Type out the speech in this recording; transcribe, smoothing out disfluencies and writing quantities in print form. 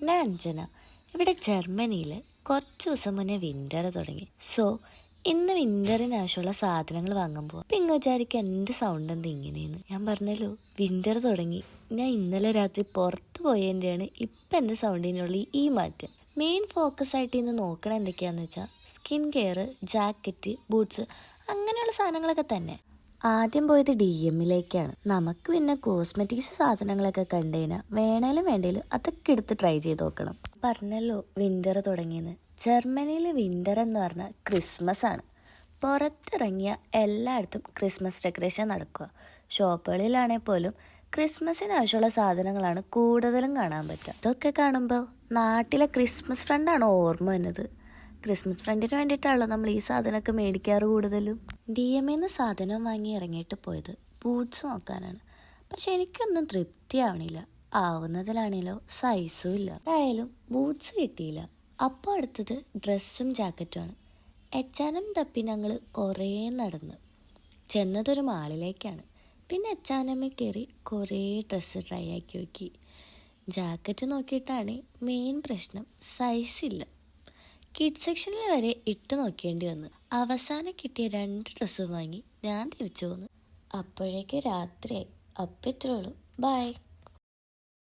ഞാൻ അഞ്ജന. ഇവിടെ ജർമ്മനിയിൽ കുറച്ച് ദിവസം മുന്നേ വിൻ്റർ തുടങ്ങി. സോ ഇന്ന് വിൻ്ററിന് ആവശ്യമുള്ള സാധനങ്ങൾ വാങ്ങാൻ പോവാം. അപ്പം ഇങ്ങ് വിചാരിക്കും എൻ്റെ സൗണ്ട് എന്താ ഇങ്ങനെയെന്ന്. ഞാൻ പറഞ്ഞല്ലോ വിൻ്റർ തുടങ്ങി. ഞാൻ ഇന്നലെ രാത്രി പുറത്ത് പോയതിൻ്റെയാണ് ഇപ്പം എൻ്റെ സൗണ്ടിനുള്ള ഈ മാറ്റം. മെയിൻ ഫോക്കസ് ആയിട്ട് ഇന്ന് നോക്കണം എന്തൊക്കെയാണെന്ന് വെച്ചാൽ സ്കിൻ കെയർ, ജാക്കറ്റ്, ബൂട്ട്സ് അങ്ങനെയുള്ള സാധനങ്ങളൊക്കെ തന്നെ. ആദ്യം പോയത് DM-ലേക്കാണ്. നമുക്ക് പിന്നെ കോസ്മെറ്റിക്സ് സാധനങ്ങളൊക്കെ കണ്ടുകഴിഞ്ഞാൽ വേണേലും അതൊക്കെ എടുത്ത് ട്രൈ ചെയ്ത് നോക്കണം. പറഞ്ഞല്ലോ വിൻ്റർ തുടങ്ങിയെന്ന്. ജർമ്മനിയിൽ വിൻ്റർ എന്ന് പറഞ്ഞാൽ ക്രിസ്മസ് ആണ്. പുറത്തിറങ്ങിയ എല്ലായിടത്തും ക്രിസ്മസ് ഡെക്കറേഷൻ നടക്കുക. ഷോപ്പുകളിലാണെങ്കിൽ പോലും ക്രിസ്മസിന് ആവശ്യമുള്ള സാധനങ്ങളാണ് കൂടുതലും കാണാൻ പറ്റുക. ഇതൊക്കെ കാണുമ്പോൾ നാട്ടിലെ ക്രിസ്മസ് ഫ്രണ്ടാണ് ഓർമ്മ വന്നത്. ക്രിസ്മസ് ഫ്രണ്ടിന് വേണ്ടിയിട്ടാണല്ലോ നമ്മൾ ഈ സാധനമൊക്കെ മേടിക്കാറ് കൂടുതലും. DM-ന്ന് സാധനം വാങ്ങി ഇറങ്ങിയിട്ട് പോയത് ബൂട്ട്സ് നോക്കാനാണ്. പക്ഷെ എനിക്കൊന്നും തൃപ്തിയാവണില്ല. ആവുന്നതിലാണേലോ സൈസും ഇല്ല. എന്തായാലും ബൂട്ട്സ് കിട്ടിയില്ല. അപ്പോൾ അടുത്തത് ഡ്രസ്സും ജാക്കറ്റുമാണ്. H&M തപ്പി ഞങ്ങൾ കുറേ നടന്ന് ചെന്നതൊരു മാളിലേക്കാണ്. പിന്നെ H&M കയറി കുറേ ഡ്രസ്സ് ട്രൈ ആക്കി നോക്കി. ജാക്കറ്റ് നോക്കിയിട്ടാണ് മെയിൻ പ്രശ്നം, സൈസില്ല. കിഡ് സെക്ഷനിൽ വരെ ഇട്ട് നോക്കേണ്ടി വന്നു. അവസാനം കിട്ടിയ 2 ഡ്രസ്സും വാങ്ങി ഞാൻ തിരിച്ചു പോന്നു. അപ്പോഴേക്ക് രാത്രിയായി. അപ്പം ഇത്രേ ഉള്ളൂ. ബൈ.